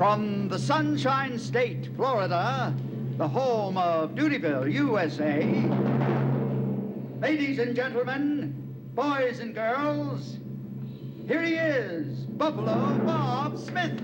From the Sunshine State, Florida, the home of Doodyville, USA. Ladies and gentlemen, boys and girls, here he is, Buffalo Bob Smith.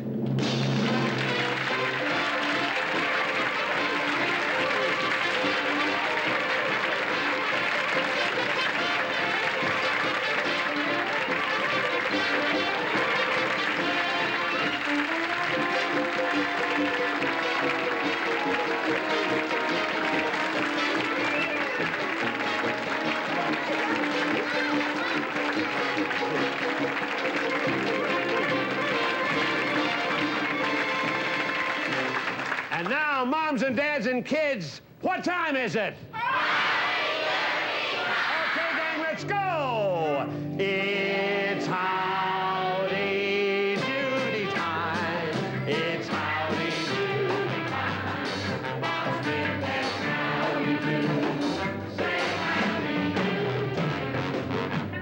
And now, moms and dads and kids, what time is it? Okay, gang, let's go. It's Howdy Doody time. It's Howdy Doody time. Bob Smith and Howdy Doody. Say Howdy Doody.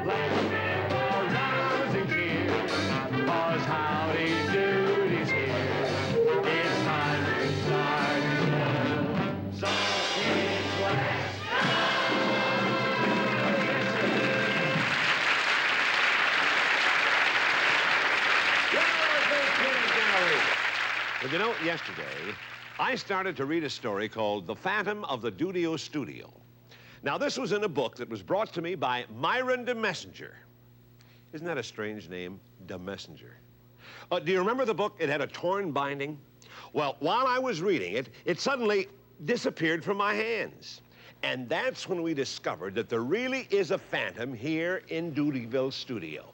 Let's give a rousing cheer, 'cause Howdy Doody's here. It's time to start the show. So kids, let's go. Well, you know, yesterday, I started to read a story called The Phantom of the Doodio Studio. Now, this was in a book that was brought to me by Myron the Messenger. Isn't that a strange name, the Messenger? Do you remember the book? It had a torn binding. Well, while I was reading it, it suddenly disappeared from my hands. And that's when we discovered that there really is a phantom here in Doodyville Studio.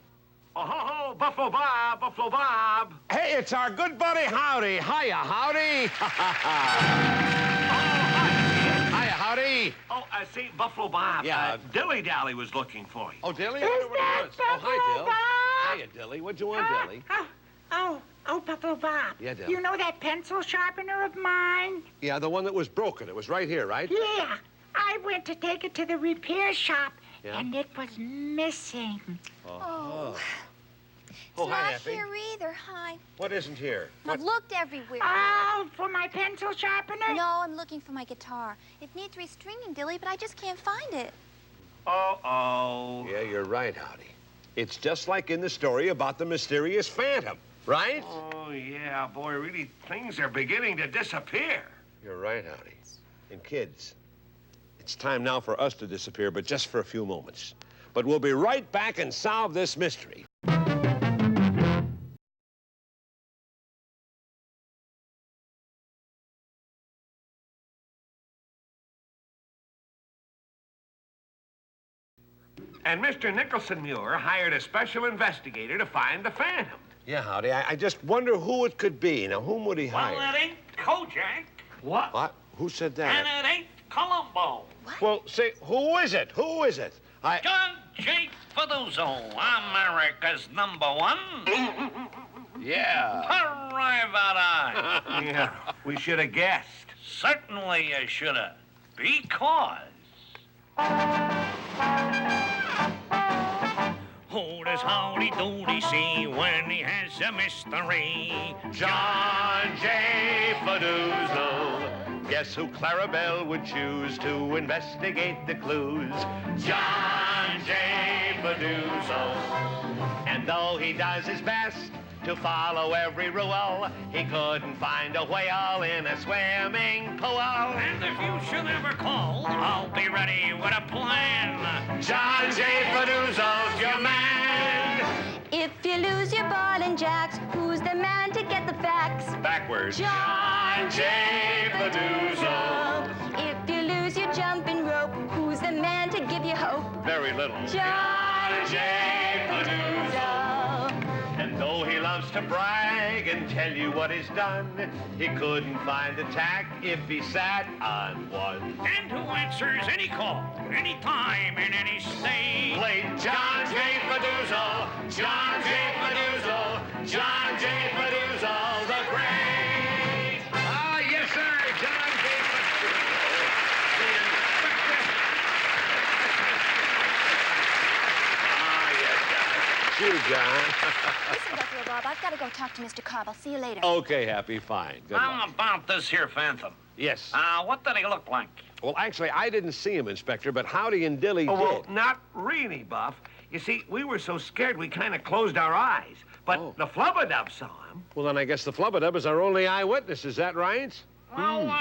Oh, ho, ho, Buffalo Bob, Buffalo Bob. Hey, it's our good buddy Howdy. Hiya, Howdy. Hiya, Howdy. Oh, see, Buffalo Bob. Yeah. Dilly Dally was looking for you. Oh, Dilly? Is that Oh, hi, Dill. Buffalo Bob? Hiya, Dilly. What'd you want, Dilly? Oh, Buffalo Bob. Yeah, Dill. You know that pencil sharpener of mine? Yeah, the one that was broken. It was right here, right? Yeah. I went to take it to the repair shop, Yeah? and it was missing. Oh. It's Oh, hi, not Effie. here either. Hi. What isn't here? I've looked everywhere. Oh, for my pencil sharpener? No, I'm looking for my guitar. It needs restringing, Dilly, but I just can't find it. Uh-oh. Yeah, you're right, Howdy. It's just like in the story about the mysterious phantom, right? Oh, yeah, boy, really, things are beginning to disappear. You're right, Howdy. And kids, it's time now for us to disappear, but just for a few moments. But we'll be right back and solve this mystery. And Mr. Nicholson Muir hired a special investigator to find the phantom. Yeah, Howdy, I just wonder who it could be. Now, whom would he hire? Well, it ain't Kojak. What? What? Who said And that? it ain't Columbo. Well, say, who is it? Who is it? John J. Fadoozle, America's #1. Yeah. Private eye. Yeah, we should have guessed. Certainly you shoulda. Because... Who does Howdy Doody see when he has a mystery? John J. Fadoozle. Guess who Clarabelle would choose to investigate the clues? John J. Fadoozle. And though he does his best to follow every rule, he couldn't find a whale in a swimming pool. And if you should ever call, I'll be ready with a plan. John J. Fadoozle's your man. If you lose your ball and jacks, who's the man to get the facts? Backwards. John J. Fadoozle. If you lose your jumping rope, who's the man to give you hope? Very little. John J. Fadoozle. And though he loves to brag and tell you what he's done, he couldn't find a tack if he sat on one. And who answers any call, any time, in any state. Play John J. Fadoozle, John J. Fadoozle, John J. Fadoozle, the great. Ah, yes, sir, John J. Fadoozle, the inspector. Ah, yes, sir. you, John. Listen, Buffalo Bob, I've got to go talk to Mr. Cobb. I'll see you later. Okay, Happy, fine. Good luck. How about this here phantom? Yes. What did he look like? Well, actually, I didn't see him, Inspector, but Howdy and Dilly Oh, did. well, not really, Buff. You see, we were so scared we kind of closed our eyes. But the Flub A Dub saw him. Well, then I guess the Flub A Dub is our only eyewitness. Is that right? Well,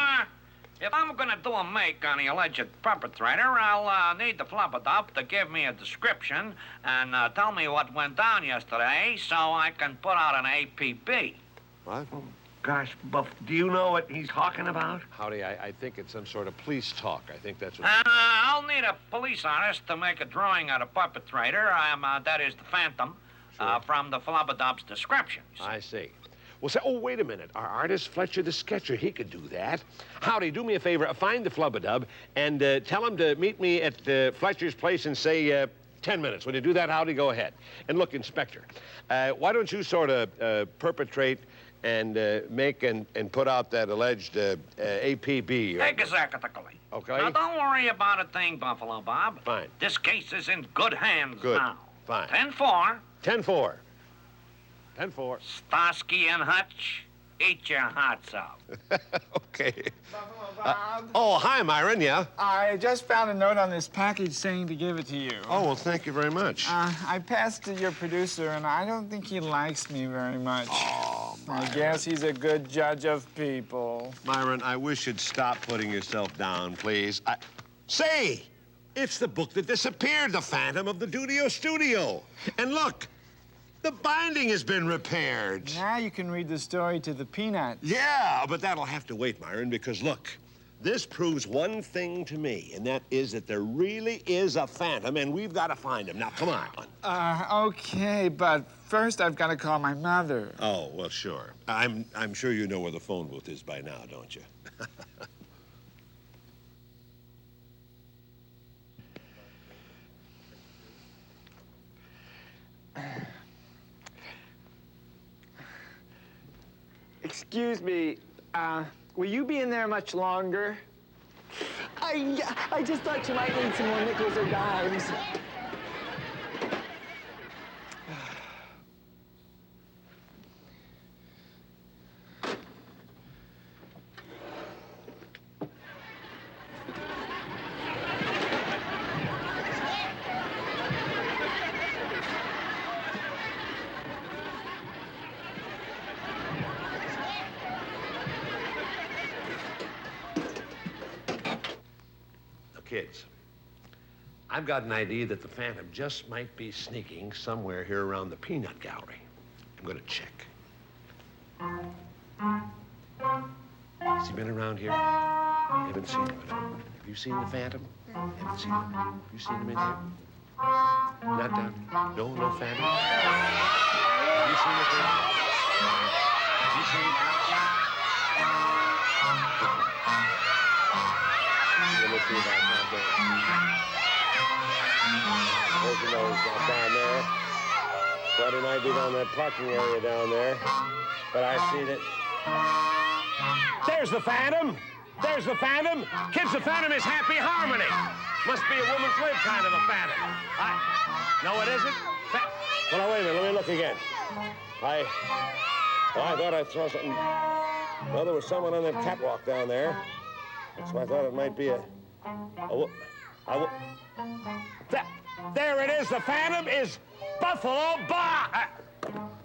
if I'm gonna do a make on the alleged perpetrator, I'll need the Flub A Dub to give me a description and tell me what went down yesterday so I can put out an APB. What? Gosh, Buff, do you know what he's talking about? Howdy, I think it's some sort of police talk. I think that's what... I'll need a police artist to make a drawing of the perpetrator, that is the phantom, from the Flub A Dub's descriptions. I see. Well, say, oh, wait a minute. Our artist, Fletcher the Sketcher, he could do that. Howdy, do me a favor. Find the Flub A Dub and tell him to meet me at Fletcher's place in, say, 10 minutes. When you do that, Howdy, go ahead. And look, Inspector, why don't you sort of perpetrate and make and put out that alleged APB? Exactly. Okay. Now, don't worry about a thing, Buffalo Bob. Fine. This case is in good hands Good. now. Fine. 10-4. 10-4. 10-4. Starsky and Hutch, eat your hearts out. Okay. Buffalo Bob. Oh, hi, Myron, yeah? I just found a note on this package saying to give it to you. Oh, well, thank you very much. I passed to your producer, and I don't think he likes me very much. Oh, I guess he's a good judge of people. Myron, I wish you'd stop putting yourself down, please. Say, it's the book that disappeared, The Phantom of the Doodio Studio. And look, the binding has been repaired. Now you can read the story to the peanuts. Yeah, but that'll have to wait, Myron, because look, this proves one thing to me, and that is that there really is a phantom, and we've got to find him. Now, come on. Okay, but first I've got to call my mother. Oh, well, sure. I'm sure you know where the phone booth is by now, don't you? Excuse me, will you be in there much longer? I just thought you might need some more nickels or dimes. Kids, I've got an idea that the Phantom just might be sneaking somewhere here around the peanut gallery. I'm gonna check. Has he been around here? Haven't seen him. Have you seen the Phantom? Haven't seen him. Have you seen him in here? Not down. No Phantom. Have you seen the Phantom? Have you seen the Let me see if I can get There's your nose down there. Thought he might be down that parking area down there. But I see that. There's the Phantom! There's the Phantom! Kids, the Phantom is Happy Harmony! Must be a woman's lib kind of a Phantom. No, it isn't? Well, now, wait a minute. Let me look again. I thought I saw something. Well, there was someone on that catwalk down there. So I thought it might be there it is. The Phantom is Buffalo Bob.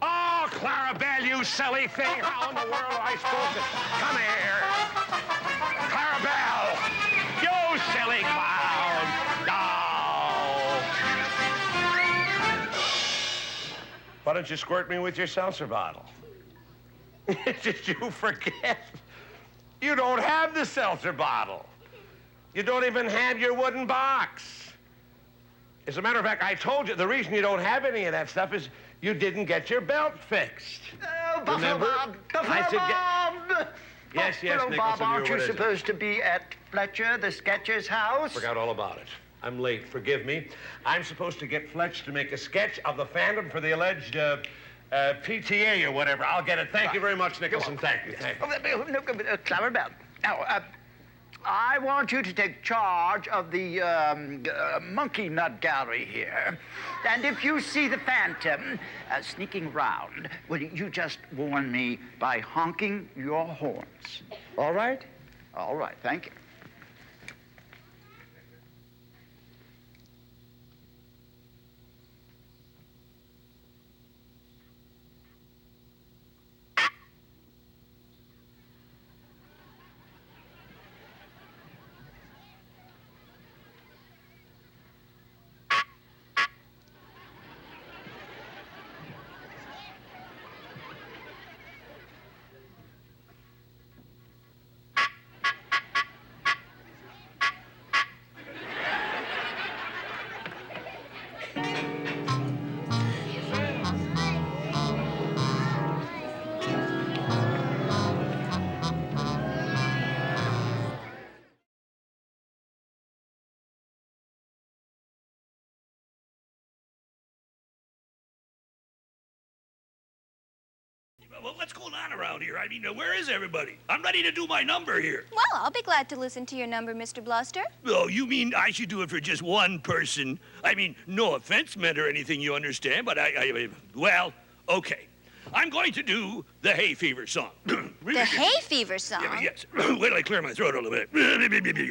Oh, Clarabelle, you silly thing. How in the world am I supposed to... Come here. Clarabelle, you silly clown. No. Why don't you squirt me with your seltzer bottle? Did you forget? You don't have the seltzer bottle. You don't even have your wooden box. As a matter of fact, I told you the reason you don't have any of that stuff is you didn't get your belt fixed. Oh, Buffalo Bob! Buffalo Bob! Yes, Buffalo Nicholson, Bob, aren't what you is it? supposed to be at Fletcher the Sketcher's house? Forgot all about it. I'm late, forgive me. I'm supposed to get Fletch to make a sketch of the Phantom for the alleged PTA or whatever. I'll get it. Thank you very much, Nicholson. Thank you. Clarabelle. Now, I want you to take charge of the monkey nut gallery here. And if you see the Phantom sneaking round, well, you just warn me by honking your horns. All right? All right, thank you. Well, what's going on around here? I mean, where is everybody? I'm ready to do my number here. Well, I'll be glad to listen to your number, Mr. Bluster. Oh, you mean I should do it for just one person? I mean, no offense meant or anything, you understand, but well, okay. I'm going to do the hay fever song. The hay fever song? Yeah, yes. Wait till I clear my throat a little bit.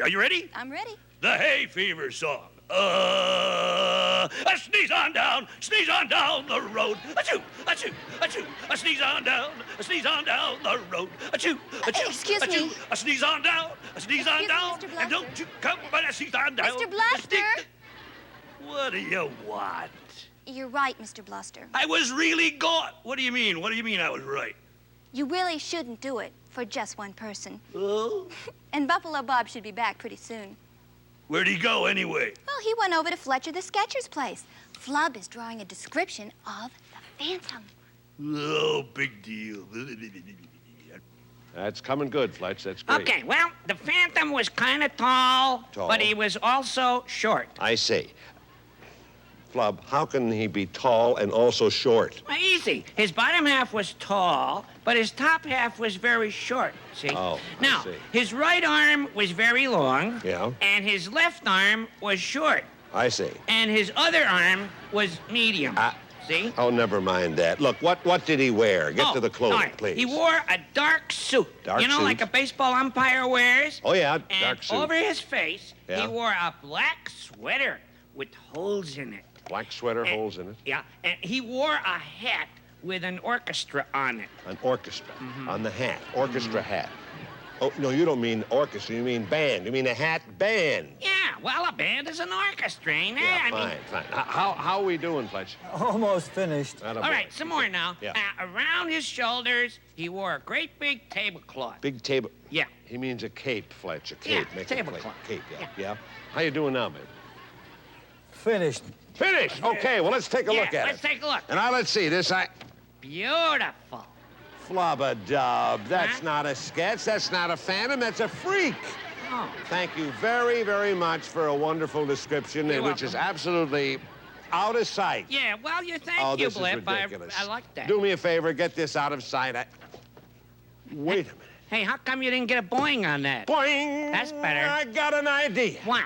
Are you ready? I'm ready. The hay fever song. A sneeze on down the road. Achoo, achoo, achoo. A sneeze on down the road. Achoo, achoo, Excuse achoo. me. A sneeze on down, Excuse me, Mr. and don't you come but a sneeze on down. Mr. Bluster! What do you want? You're right, Mr. Bluster. I was really gone. What do you mean? What do you mean I was right? You really shouldn't do it for just one person. Oh? And Buffalo Bob should be back pretty soon. Where'd he go anyway? Well, he went over to Fletcher the Sketcher's place. Flub is drawing a description of the Phantom. Oh, big deal. That's coming good, Fletch. That's great. Okay, well, the Phantom was kind of tall, Tall. but he was also short. I see. Flub, how can he be tall and also short? Well, easy. His bottom half was tall, but his top half was very short, see? Oh, I Now, see. his right arm was very long. Yeah. And his left arm was short. I see. And his other arm was medium. See? Oh, never mind that. Look, what did he wear? Get to the clothing, all right. please. He wore a dark suit. Dark you know, suit? like a baseball umpire wears? Oh, yeah, And dark suit. over his face, Yeah. he wore a black sweater with holes in it. Black sweater, And- holes in it. Yeah, and he wore a hat with an orchestra on it. An orchestra on the hat. Orchestra hat. Oh, no, you don't mean orchestra. You mean band. You mean a hat band. Yeah, well, a band is an orchestra, ain't it? Yeah, I mean, fine. How are we doing, Fletch? Almost finished. all right, some more now. Yeah. Around his shoulders, he wore a great big tablecloth. Big table. Yeah. He means a cape, Fletch. A Yeah, cape. Make tablecloth. a cape, yeah. How you doing now, babe? Finished. Finished. Okay, well, let's take a look at let's it. take a look. And now let's see this. Beautiful. Flub A Dub. That's not a sketch. That's not a phantom. That's a freak. Oh. Thank you very, very much for a wonderful description, You're which is welcome. absolutely out of sight. Yeah, well, you thank Oh, you, this is Blip. ridiculous. I like that. Do me a favor, get this out of sight. Wait a minute. Hey, how come you didn't get a boing on that? Boing! That's better. I got an idea. What?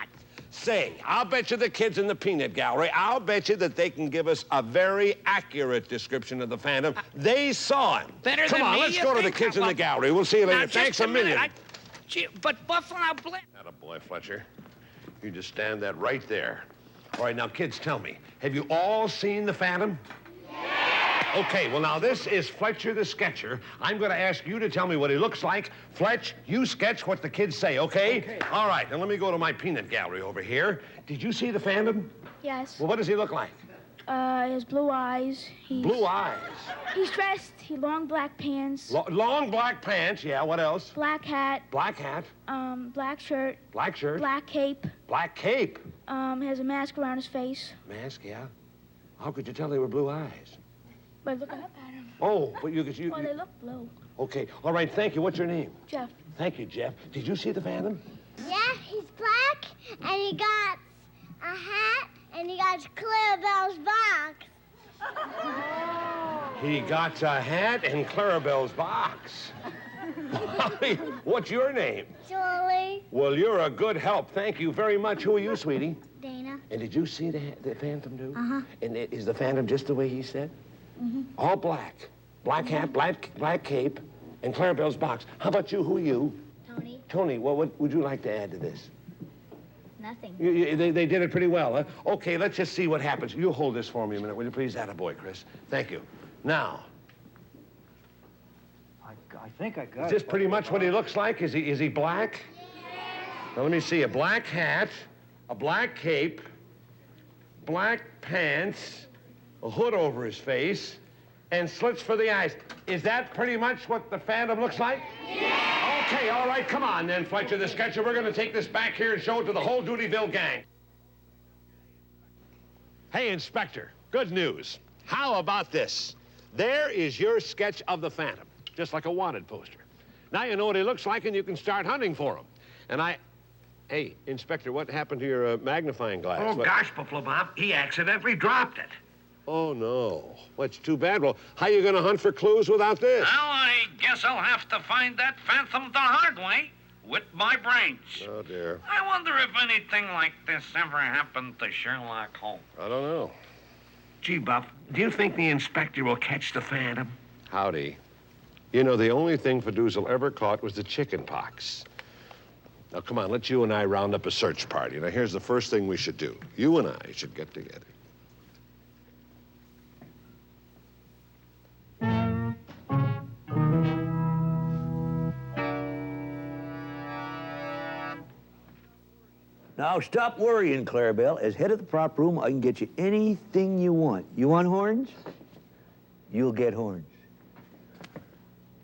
Say, I'll bet you the kids in the peanut gallery, I'll bet you that they can give us a very accurate description of the Phantom. They saw him. Better Come than on, me, let's you go to the think? kids in Well, the gallery. We'll see you later. Now, Thanks just a million. minute. Gee, but Buffalo Blip... Attaboy, Fletcher. You just stand that right there. All right, now, kids, tell me, have you all seen the Phantom? Okay, well, now, this is Fletcher the Sketcher. I'm going to ask you to tell me what he looks like. Fletch, you sketch what the kids say, okay? Okay. All right, now let me go to my peanut gallery over here. Did you see the Phantom? Yes. Well, what does he look like? He has blue eyes. Blue eyes. He's dressed. Long black pants. Long black pants, yeah, what else? Black hat. Black hat, Black shirt. black shirt, Black cape. black cape. Has a mask around his face. Mask, yeah. How could you tell they were blue eyes? By looking up at him. Oh, but you... Well, they look blue. Okay, all right, thank you. What's your name? Jeff. Thank you, Jeff. Did you see the Phantom? Yeah, he's black, and he got a hat, and he got Clarabelle's box. He got a hat and Clarabelle's box. What's your name? Julie. Well, you're a good help. Thank you very much. Who are you, sweetie? Dana. And did you see the Phantom, too? Uh-huh. And is the Phantom just the way he said? Mm-hmm. All black. Black hat, black cape, and Clarabelle's box. How about you? Who are you? Tony. Tony, well, what would you like to add to this? Nothing. They did it pretty well, huh? Okay, let's just see what happens. You hold this for me a minute, will you please? Attaboy, Chris. Thank you. Now, I think I got is this pretty much what he looks like? Is he black? Now, let me see. A black hat, a black cape, black pants, a hood over his face, and slits for the eyes. Is that pretty much what the Phantom looks like? Yeah! Okay, all right, come on then, Fletcher the Sketcher. We're gonna take this back here and show it to the whole Doodyville gang. Hey, Inspector, good news. How about this? There is your sketch of the Phantom, just like a wanted poster. Now you know what he looks like and you can start hunting for him. And hey, Inspector, what happened to your magnifying glass? Oh, gosh, Buffalo Bob, he accidentally dropped it. Oh, no. Well, it's too bad. Well, how are you going to hunt for clues without this? Well, I guess I'll have to find that Phantom the hard way with my brains. Oh, dear. I wonder if anything like this ever happened to Sherlock Holmes. I don't know. Gee, Buff, do you think the inspector will catch the Phantom? Howdy. You know, the only thing Fadoozle ever caught was the chicken pox. Now, come on, let's you and I round up a search party. Now, here's the first thing we should do. You and I should get together. Now, stop worrying, Clarabelle. As head of the prop room, I can get you anything you want. You want horns? You'll get horns.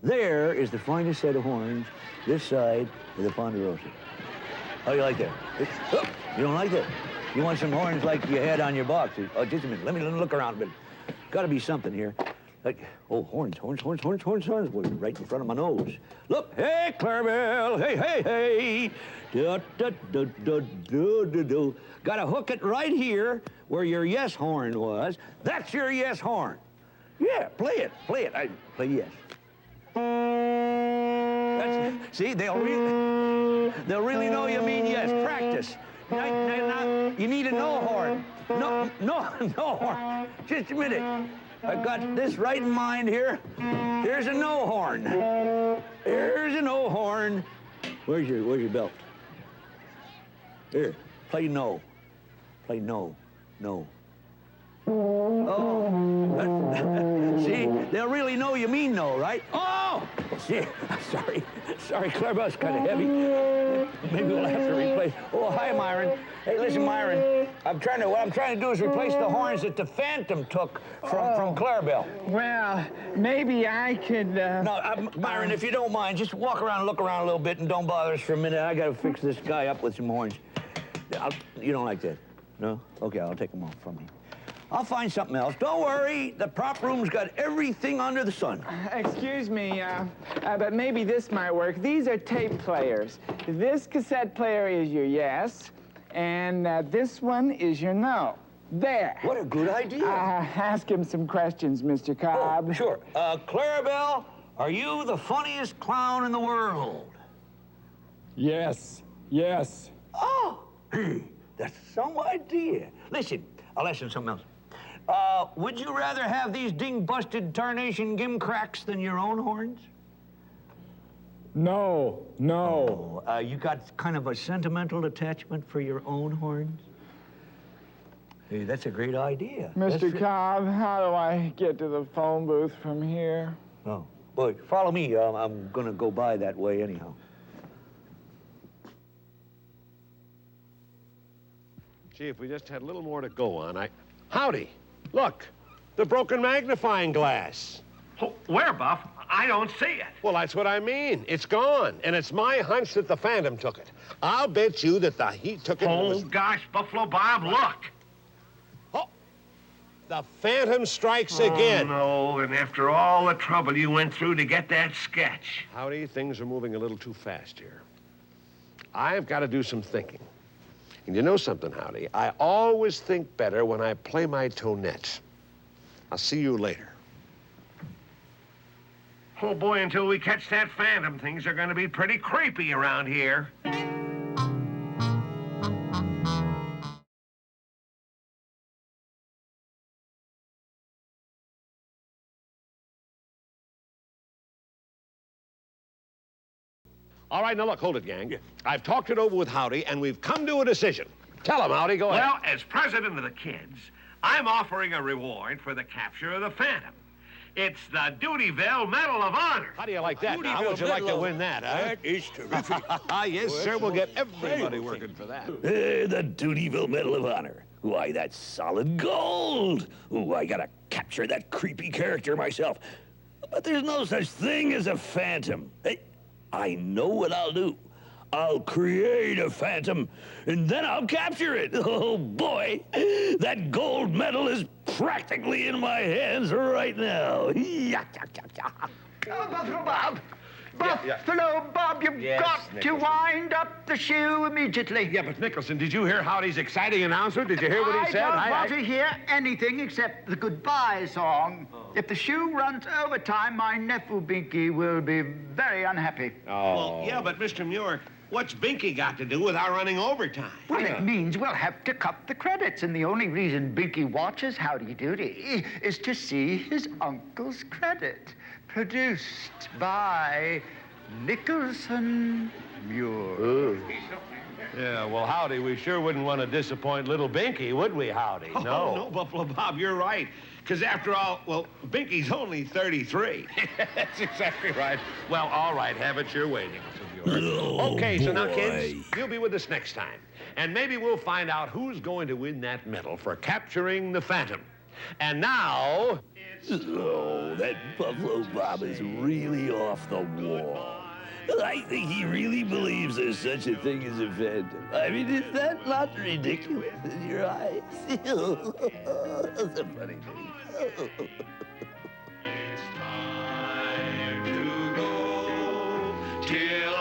There is the finest set of horns this side of the Ponderosa. How do you like that? Oh, you don't like that? You want some horns like you had on your box? Oh, just a minute. Let me look around a bit. Gotta be something here. Like, oh, horns. Well, right in front of my nose. Look, hey, Clarabelle, hey. Do. Gotta hook it right here where your yes horn was. That's your yes horn. Yeah, play it. I play yes. See, they'll really know you mean yes. Practice. Now, you need a no horn. No horn. Just a minute. I've got this right in mind here. Here's a no horn. Here's a no horn. Where's your belt? Here, play no. Play no. Oh, see, they'll really know you mean no, right? Oh, see, sorry, Clarabelle's kind of heavy. Maybe we'll have to replace. Oh, hi, Myron. Hey, listen, Myron. What I'm trying to do is replace the horns that the Phantom took from Clarabelle. Well, maybe I could, No, Myron, if you don't mind, just walk around and look around a little bit and don't bother us for a minute. I gotta fix this guy up with some horns. You don't like that? No? Okay, I'll take them off from you. I'll find something else. Don't worry. The prop room's got everything under the sun. Excuse me, but maybe this might work. These are tape players. This cassette player is your yes, and this one is your no. There. What a good idea. Ask him some questions, Mr. Cobb. Oh, sure. Clarabelle, are you the funniest clown in the world? Yes. Oh, hey, that's some idea. Listen, I'll ask you something else. Would you rather have these ding-busted tarnation gimcracks than your own horns? No. Oh, you got kind of a sentimental attachment for your own horns? Hey, that's a great idea. Mr. Cobb, how do I get to the phone booth from here? Oh, boy, follow me. I'm gonna go by that way anyhow. Gee, if we just had a little more to go on, Howdy! Look, the broken magnifying glass. Where, Buff? I don't see it. Well, that's what I mean. It's gone, and it's my hunch that the Phantom took it. I'll bet you that he took it. Oh, gosh, Buffalo Bob, look. Oh, the Phantom strikes again. Oh, no, and after all the trouble you went through to get that sketch. Howdy, things are moving a little too fast here. I've got to do some thinking. And you know something, Howdy? I always think better when I play my tonette. I'll see you later. Oh, boy, until we catch that phantom, things are going to be pretty creepy around here. All right, now look, hold it, gang. I've talked it over with Howdy, and we've come to a decision. Tell him, Howdy, go ahead. Well, as president of the kids, I'm offering a reward for the capture of the phantom. It's the Doodyville Medal of Honor. How do you like that? How would you like to win that, huh? That is terrific. Yes, sir. We'll get everybody working for that. The Doodyville Medal of Honor. Why, that's solid gold. Ooh, I gotta capture that creepy character myself. But there's no such thing as a phantom. Hey, I know what I'll do. I'll create a phantom, and then I'll capture it. Oh, boy, that gold medal is practically in my hands right now. Buffalo Bob! Buffalo Bob, you've got to wind up the shoe immediately. Yeah, but Nicholson, did you hear Howdy's exciting announcement? Did you hear what he said? I don't want to hear anything except the goodbye song. If the shoe runs overtime, my nephew Binky will be very unhappy. Oh. Well, yeah, but Mr. Muir, what's Binky got to do with our running overtime? Well, it means we'll have to cut the credits, and the only reason Binky watches Howdy Doody is to see his uncle's credit. Produced by Nicholson Muir. Yeah, well, Howdy, we sure wouldn't want to disappoint little Binky, would we, Howdy? Oh, no, Buffalo Bob, you're right. Because after all, well, Binky's only 33. That's exactly right. Well, all right, have it your way, Nicholson Muir. Oh, okay, so now, boy. kids, you'll be with us next time. And maybe we'll find out who's going to win that medal for capturing the Phantom. And now... Oh, that Buffalo Bob is really off the wall. I think he really believes there's such a thing as a phantom. I mean, is that not ridiculous in your eyes? That's a funny thing. It's time to go till